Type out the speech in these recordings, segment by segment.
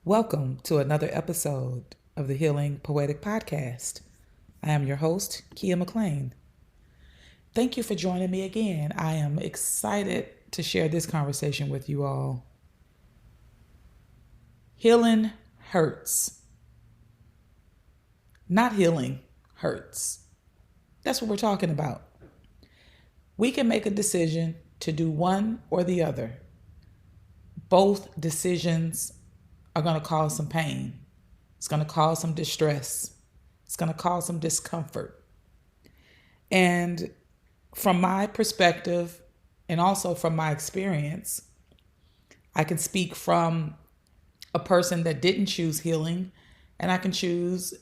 Welcome to another episode of the Healing Poetic Podcast. I am your host, Kia McLean. Thank you for joining me again. I am excited to share this conversation with you all. Healing hurts. Not healing hurts. That's what we're talking about. We can make a decision to do one or the other. Both decisions are going to cause some pain. It's going to cause some distress. It's going to cause some discomfort. And from my perspective, and also from my experience, I can speak from a person that didn't choose healing, and I can choose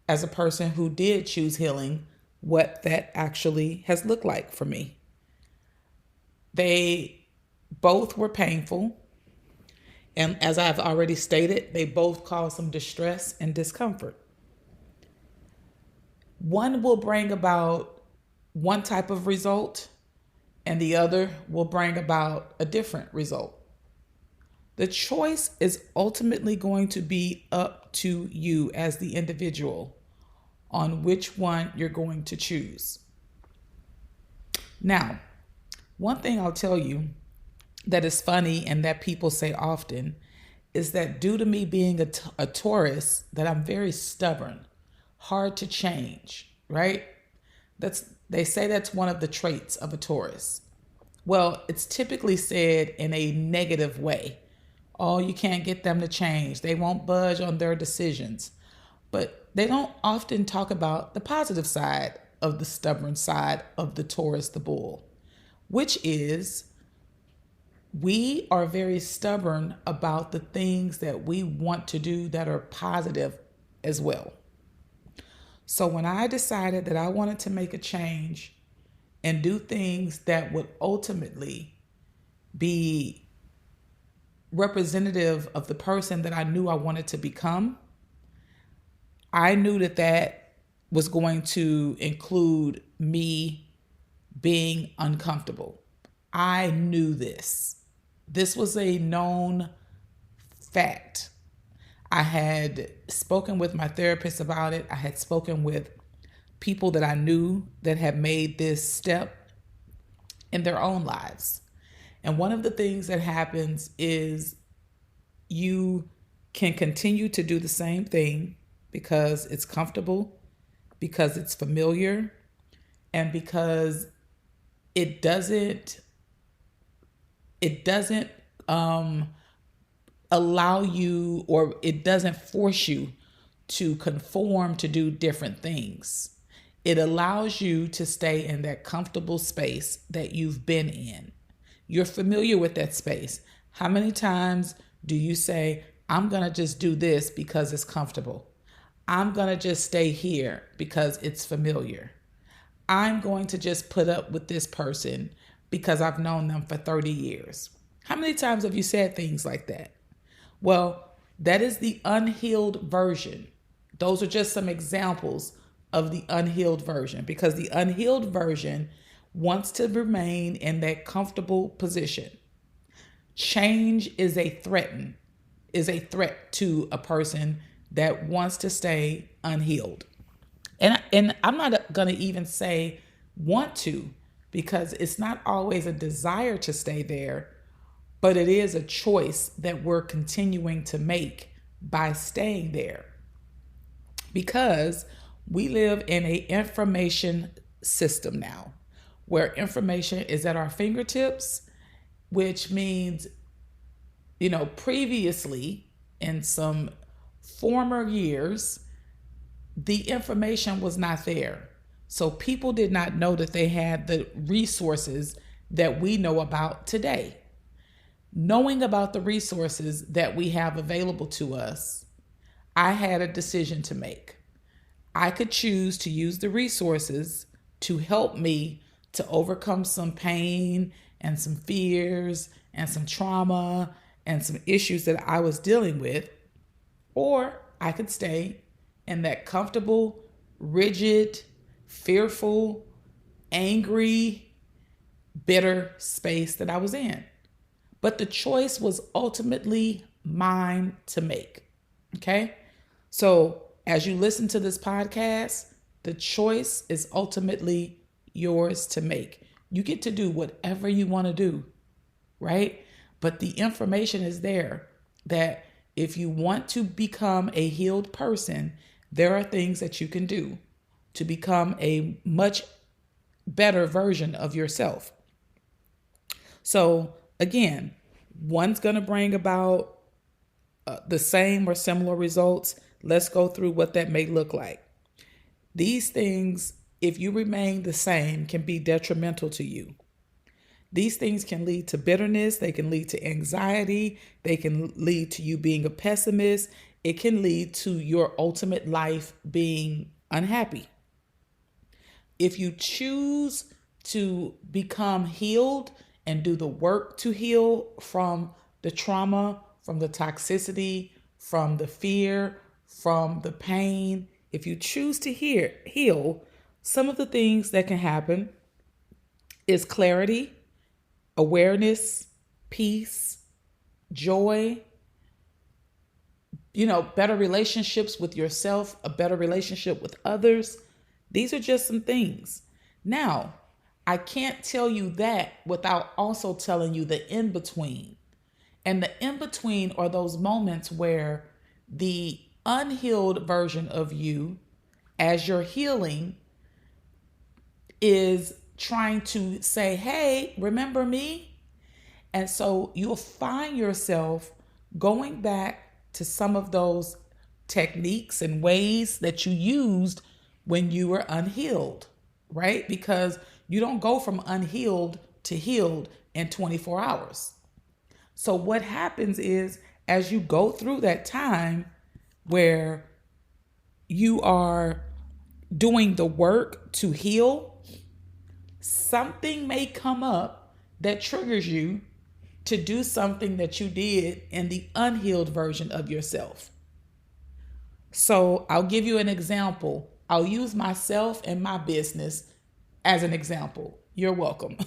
as a person who did choose healing, what that actually has looked like for me. They both were painful. And as I've already stated, they both cause some distress and discomfort. One will bring about one type of result, and the other will bring about a different result. The choice is ultimately going to be up to you as the individual on which one you're going to choose. Now, one thing I'll tell you that is funny and that people say often is that due to me being a Taurus, that I'm very stubborn, hard to change, right? They say that's one of the traits of a Taurus. Well, it's typically said in a negative way. Oh, you can't get them to change. They won't budge on their decisions. But they don't often talk about the positive side of the stubborn side of the Taurus, the bull, which is we are very stubborn about the things that we want to do that are positive as well. So when I decided that I wanted to make a change and do things that would ultimately be representative of the person that I knew I wanted to become, I knew that that was going to include me being uncomfortable. I knew this. This was a known fact. I had spoken with my therapist about it. I had spoken with people that I knew that had made this step in their own lives. And one of the things that happens is you can continue to do the same thing because it's comfortable, because it's familiar, and because it doesn't allow you, or it doesn't force you to conform to do different things. It allows you to stay in that comfortable space that you've been in. You're familiar with that space. How many times do you say, I'm going to just do this because it's comfortable? I'm going to just stay here because it's familiar. I'm going to just put up with this person because I've known them for 30 years. How many times have you said things like that? Well, that is the unhealed version. Those are just some examples of the unhealed version, because the unhealed version wants to remain in that comfortable position. Change is a threat to a person that wants to stay unhealed. And I'm not going to even say want to, because it's not always a desire to stay there, but it is a choice that we're continuing to make by staying there. Because we live in an information system now, where information is at our fingertips, which means, previously in some former years, the information was not there. So people did not know that they had the resources that we know about today. Knowing about the resources that we have available to us, I had a decision to make. I could choose to use the resources to help me to overcome some pain and some fears and some trauma and some issues that I was dealing with, or I could stay in that comfortable, rigid, fearful, angry, bitter space that I was in. But the choice was ultimately mine to make. Okay? So as you listen to this podcast, the choice is ultimately yours to make. You get to do whatever you want to do, right? But the information is there that if you want to become a healed person, there are things that you can do to become a much better version of yourself. So again, one's going to bring about the same or similar results. Let's go through what that may look like. These things, if you remain the same, can be detrimental to you. These things can lead to bitterness. They can lead to anxiety. They can lead to you being a pessimist. It can lead to your ultimate life being unhappy. If you choose to become healed and do the work to heal from the trauma, from the toxicity, from the fear, from the pain, if you choose to heal, some of the things that can happen is clarity, awareness, peace, joy, better relationships with yourself, a better relationship with others. These are just some things. Now, I can't tell you that without also telling you the in-between. And the in-between are those moments where the unhealed version of you, as you're healing, is trying to say, hey, remember me? And so you'll find yourself going back to some of those techniques and ways that you used when you were unhealed, right? Because you don't go from unhealed to healed in 24 hours. So what happens is, as you go through that time where you are doing the work to heal, something may come up that triggers you to do something that you did in the unhealed version of yourself. So I'll give you an example. I'll use myself and my business as an example. You're welcome.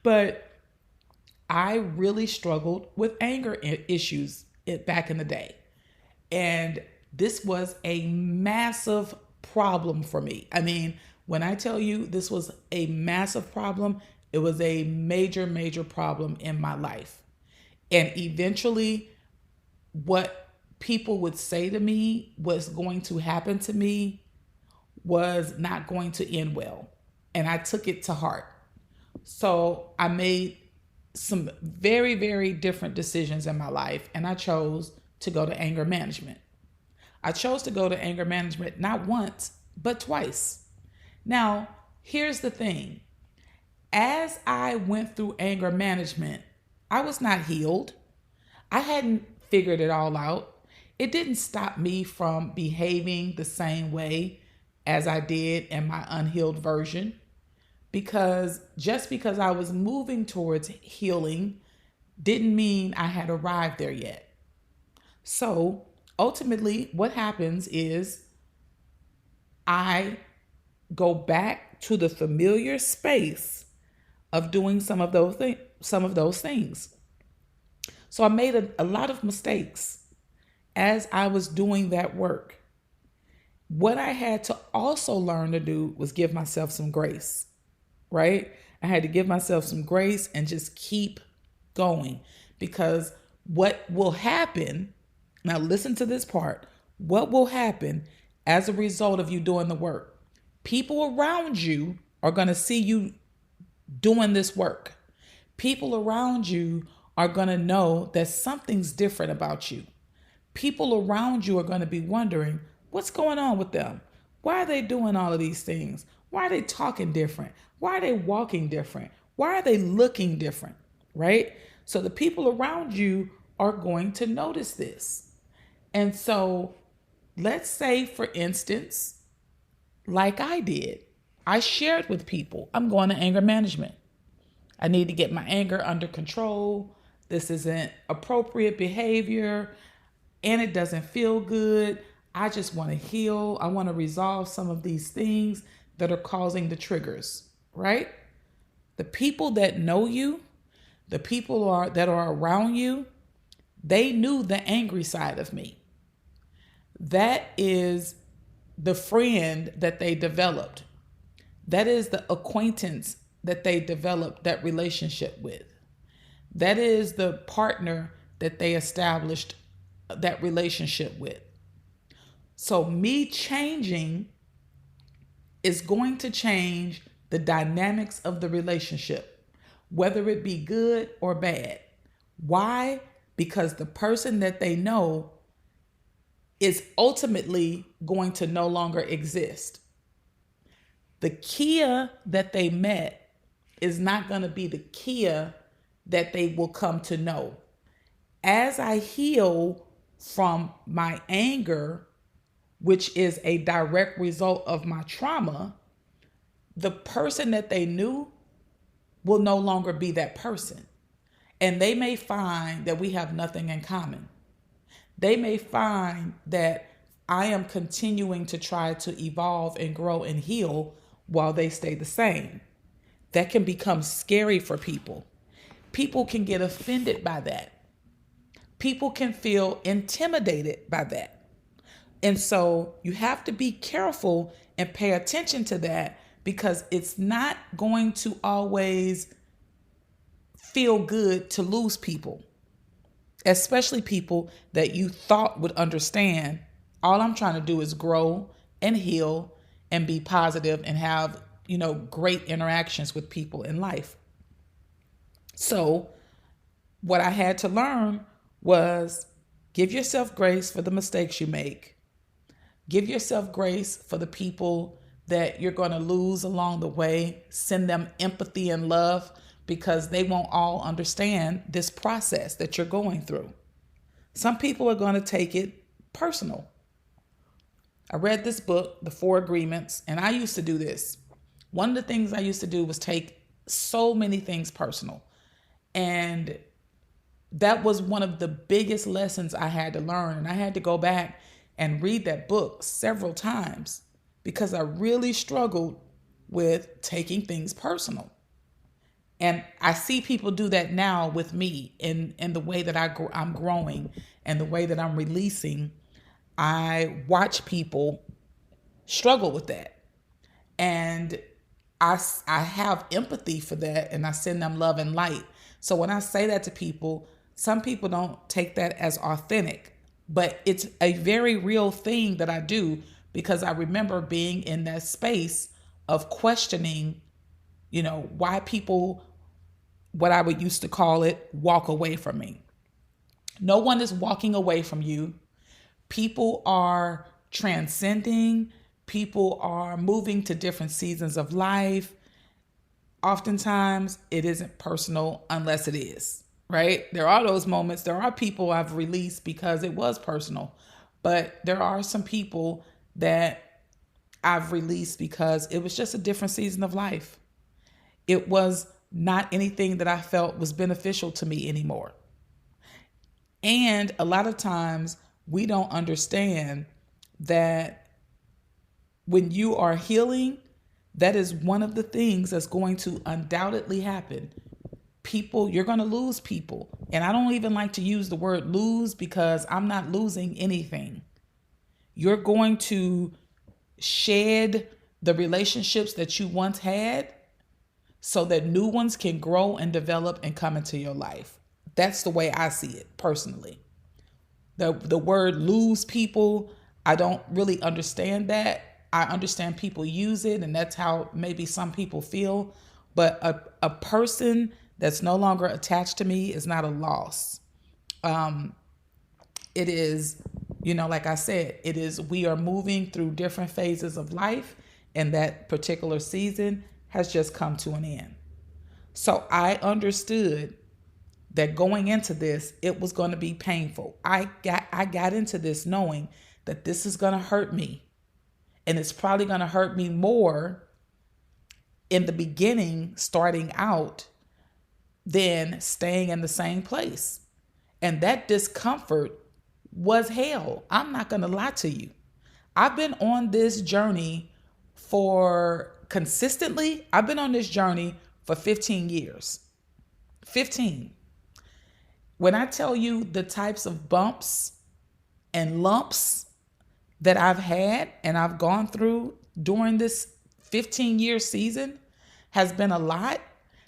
But I really struggled with anger issues back in the day. And this was a massive problem for me. I mean, when I tell you this was a massive problem, it was a major, major problem in my life. And eventually, what people would say to me was going to happen to me was not going to end well. And I took it to heart. So I made some very, very different decisions in my life, and I chose to go to anger management. I chose to go to anger management not once, but twice. Now, here's the thing. As I went through anger management, I was not healed. I hadn't figured it all out. It didn't stop me from behaving the same way as I did in my unhealed version. Because just because I was moving towards healing didn't mean I had arrived there yet. So ultimately, what happens is I go back to the familiar space of doing some of those things. So I made a lot of mistakes as I was doing that work. What I had to also learn to do was give myself some grace. Right? I had to give myself some grace and just keep going, because what will happen, now listen to this part, what will happen as a result of you doing the work? People around you are going to see you doing this work. People around you are going to know that something's different about you. People around you are going to be wondering, what's going on with them? Why are they doing all of these things? Why are they talking different? Why are they walking different? Why are they looking different? Right? So the people around you are going to notice this. And so let's say, for instance, like I did, I shared with people, I'm going to anger management. I need to get my anger under control. This isn't appropriate behavior and it doesn't feel good. I just want to heal. I want to resolve some of these things that are causing the triggers. Right? The people that know you, the people that are around you, They knew the angry side of me. That is the friend that they developed. That is the acquaintance that they developed that relationship with. That is the partner that they established that relationship with. So me changing is going to change the dynamics of the relationship, whether it be good or bad. Why? Because the person that they know is ultimately going to no longer exist. The Kia that they met is not going to be the Kia that they will come to know. As I heal from my anger, which is a direct result of my trauma, the person that they knew will no longer be that person. And they may find that we have nothing in common. They may find that I am continuing to try to evolve and grow and heal while they stay the same. That can become scary for people. People can get offended by that. People can feel intimidated by that. And so you have to be careful and pay attention to that, because it's not going to always feel good to lose people, especially people that you thought would understand. All I'm trying to do is grow and heal and be positive and have, great interactions with people in life. So what I had to learn was give yourself grace for the mistakes you make. Give yourself grace for the people that you're going to lose along the way. Send them empathy and love, because they won't all understand this process that you're going through. Some people are going to take it personal. I read this book, The 4 Agreements, and I used to do this. One of the things I used to do was take so many things personal. And that was one of the biggest lessons I had to learn. And I had to go back and read that book several times, because I really struggled with taking things personal. And I see people do that now with me in the way that I'm growing and the way that I'm releasing. I watch people struggle with that. And I have empathy for that, and I send them love and light. So when I say that to people, some people don't take that as authentic, but it's a very real thing that I do, because I remember being in that space of questioning, why people, what I would used to call it, walk away from me. No one is walking away from you. People are transcending. People are moving to different seasons of life. Oftentimes it isn't personal unless it is, right? There are those moments. There are people I've released because it was personal, but there are some people that I've released because it was just a different season of life. It was not anything that I felt was beneficial to me anymore. And a lot of times we don't understand that when you are healing, that is one of the things that's going to undoubtedly happen. People, you're going to lose people. And I don't even like to use the word lose, because I'm not losing anything. You're going to shed the relationships that you once had so that new ones can grow and develop and come into your life. That's the way I see it personally. The word lose people, I don't really understand that. I understand people use it, and that's how maybe some people feel. But a person that's no longer attached to me is not a loss. It is, like I said, it is, we are moving through different phases of life, and that particular season has just come to an end. So I understood that going into this, it was going to be painful. I got into this knowing that this is going to hurt me. And it's probably going to hurt me more in the beginning, starting out, than staying in the same place. And that discomfort was hell. I'm not going to lie to you. I've been on this journey I've been on this journey for 15 years. 15. When I tell you the types of bumps and lumps that I've had and I've gone through during this 15-year season has been a lot.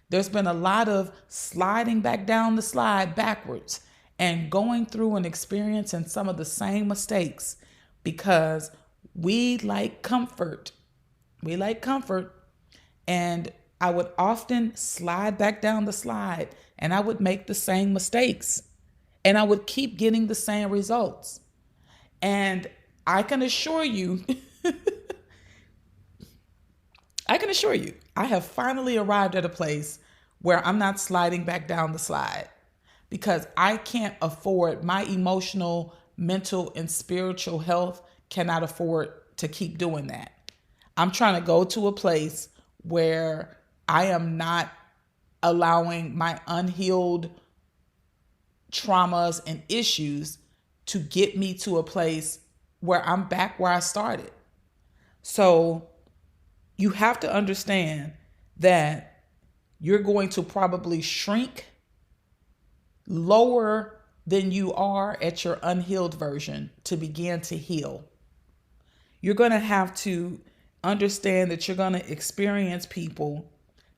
There's been a lot of sliding back down the slide backwards and going through and experiencing some of the same mistakes because we like comfort. We like comfort. And I would often slide back down the slide and I would make the same mistakes and I would keep getting the same results. And I can assure you, I have finally arrived at a place where I'm not sliding back down the slide because I can't afford my emotional, mental, and spiritual health cannot afford to keep doing that. I'm trying to go to a place where I am not allowing my unhealed traumas and issues to get me to a place where I'm back where I started. So you have to understand that you're going to probably shrink lower than you are at your unhealed version to begin to heal. You're going to have to understand that you're going to experience people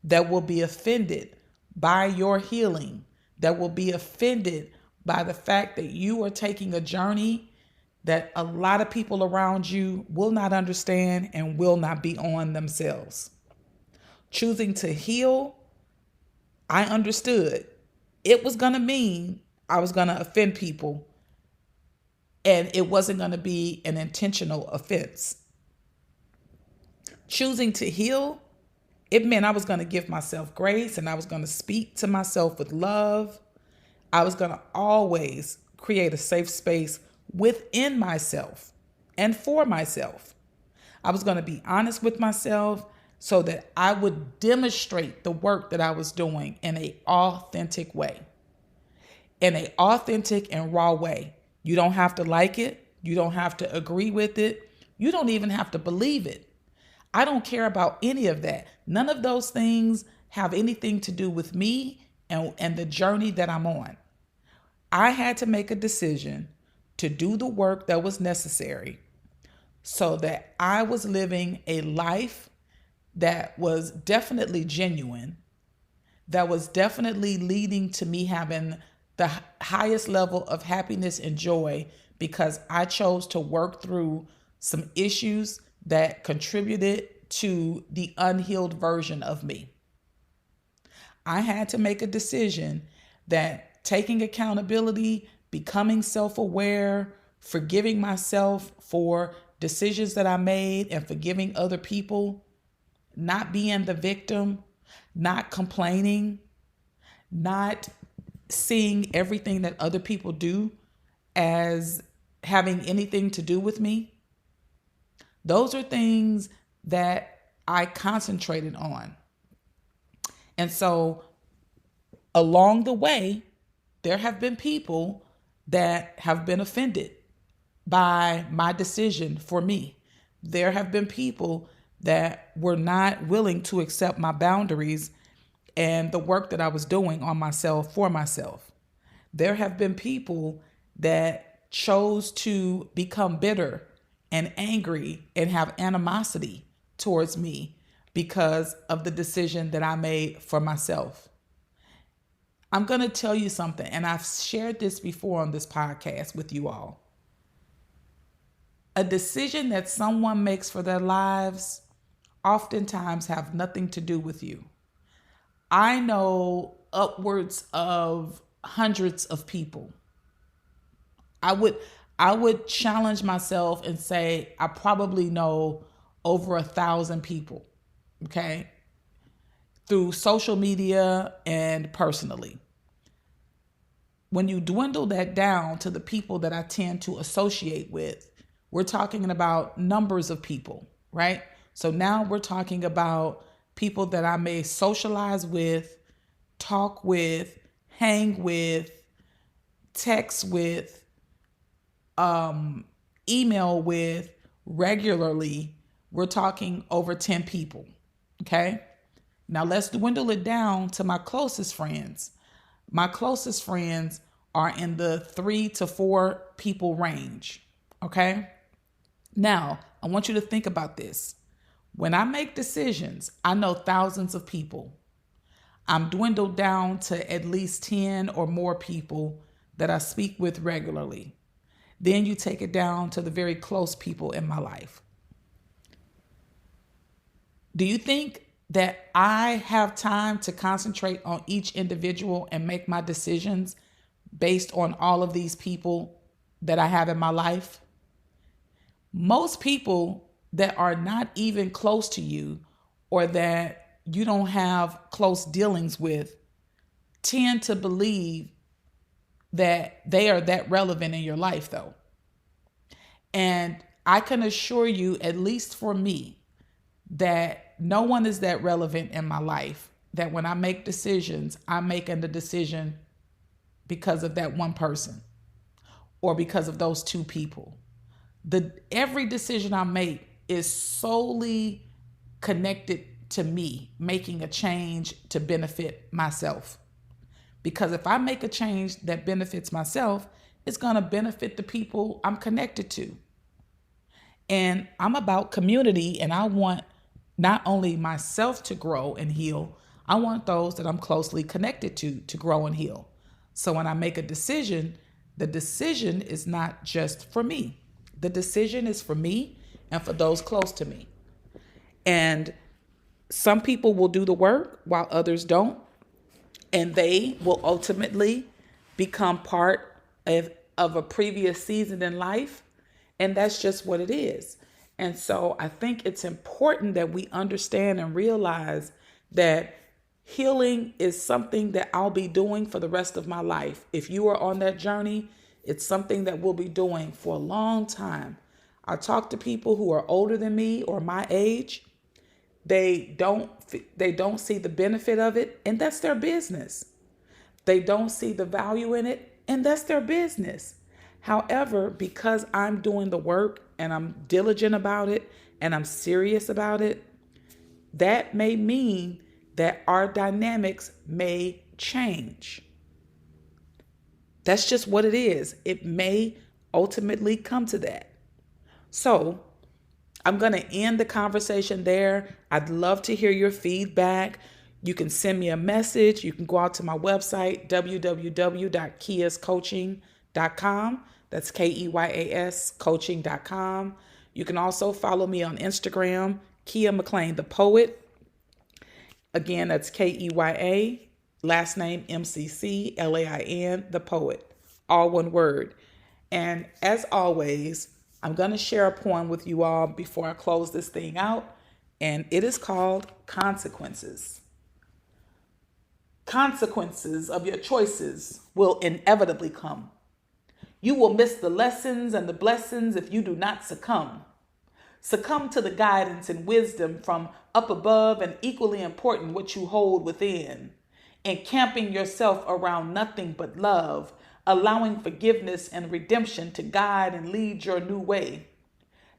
that will be offended by your healing, that will be offended by the fact that you are taking a journey that a lot of people around you will not understand and will not be on themselves. Choosing to heal, I understood it was going to mean I was going to offend people and it wasn't going to be an intentional offense. Choosing to heal, it meant I was going to give myself grace and I was going to speak to myself with love. I was going to always create a safe space within myself and for myself. I was going to be honest with myself so that I would demonstrate the work that I was doing in an authentic way, in an authentic and raw way. You don't have to like it. You don't have to agree with it. You don't even have to believe it. I don't care about any of that. None of those things have anything to do with me and the journey that I'm on. I had to make a decision to do the work that was necessary so that I was living a life that was definitely genuine, that was definitely leading to me having the highest level of happiness and joy because I chose to work through some issues that contributed to the unhealed version of me. I had to make a decision that taking accountability, becoming self-aware, forgiving myself for decisions that I made and forgiving other people, not being the victim, not complaining, not seeing everything that other people do as having anything to do with me. Those are things that I concentrated on. And so along the way, there have been people that have been offended by my decision for me. There have been people that were not willing to accept my boundaries and the work that I was doing on myself for myself. There have been people that chose to become bitter and angry and have animosity towards me because of the decision that I made for myself. I'm going to tell you something, and I've shared this before on this podcast with you all. A decision that someone makes for their lives oftentimes have nothing to do with you. I know upwards of hundreds of people. I would challenge myself and say I probably know over 1,000 people, okay, through social media and personally. When you dwindle that down to the people that I tend to associate with, we're talking about numbers of people, right? So now we're talking about people that I may socialize with, talk with, hang with, text with, email with regularly. We're talking over 10 people, okay? Now let's dwindle it down to my closest friends. My closest friends are in the 3 to 4 people range. Okay. Now, I want you to think about this. When I make decisions, I know thousands of people. I'm dwindled down to at least 10 or more people that I speak with regularly. Then you take it down to the very close people in my life. Do you think that I have time to concentrate on each individual and make my decisions based on all of these people that I have in my life? Most people that are not even close to you or that you don't have close dealings with tend to believe that they are that relevant in your life, though. And I can assure you, at least for me, that no one is that relevant in my life, that when I make decisions, I'm making the decision because of that one person or because of those two people. Every decision I make is solely connected to me making a change to benefit myself. Because if I make a change that benefits myself, it's going to benefit the people I'm connected to. And I'm about community, and I want not only myself to grow and heal, I want those that I'm closely connected to grow and heal. So when I make a decision, the decision is not just for me. The decision is for me and for those close to me. And some people will do the work while others don't. And they will ultimately become part of a previous season in life. And that's just what it is. And so I think it's important that we understand and realize that healing is something that I'll be doing for the rest of my life. If you are on that journey, it's something that we'll be doing for a long time. I talk to people who are older than me or my age. They don't see the benefit of it, and that's their business. They don't see the value in it, and that's their business. However, because I'm doing the work and I'm diligent about it and I'm serious about it, that may mean that our dynamics may change. That's just what it is. It may ultimately come to that. So I'm going to end the conversation there. I'd love to hear your feedback. You can send me a message. You can go out to my website, www.kiascoaching.com. That's KEYAS coaching.com. You can also follow me on Instagram, Kia McLean, the poet. Again, that's KEYA, last name MCCLAIN, the poet. All one word. And as always, I'm going to share a poem with you all before I close this thing out. And it is called Consequences. Consequences of your choices will inevitably come. You will miss the lessons and the blessings if you do not succumb. Succumb to the guidance and wisdom from up above, and equally important, what you hold within. Encamping yourself around nothing but love, allowing forgiveness and redemption to guide and lead your new way.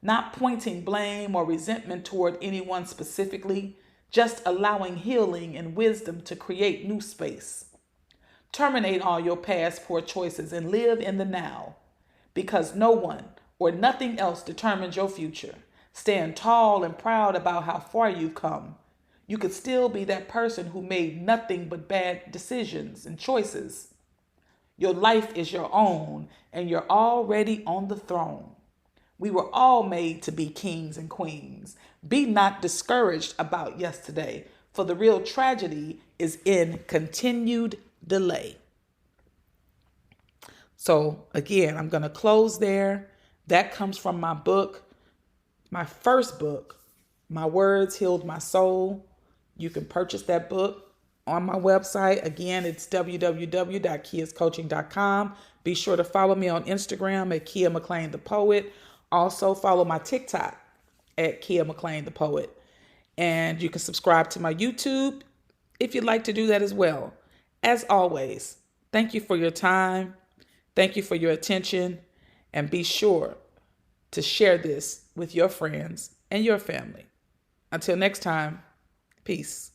Not pointing blame or resentment toward anyone specifically, just allowing healing and wisdom to create new space. Terminate all your past poor choices and live in the now, because no one or nothing else determines your future. Stand tall and proud about how far you've come. You could still be that person who made nothing but bad decisions and choices. Your life is your own, and you're already on the throne. We were all made to be kings and queens. Be not discouraged about yesterday, for the real tragedy is in continued delay. So again, I'm going to close there. That comes from my book, my first book, My Words Healed My Soul. You can purchase that book on my website. Again, it's www.kiascoaching.com. Be sure to follow me on Instagram at Kia McLean the Poet. Also follow my TikTok at Kia McLean the Poet. And you can subscribe to my YouTube if you'd like to do that as well. As always, thank you for your time. Thank you for your attention. And be sure to share this with your friends and your family. Until next time, peace.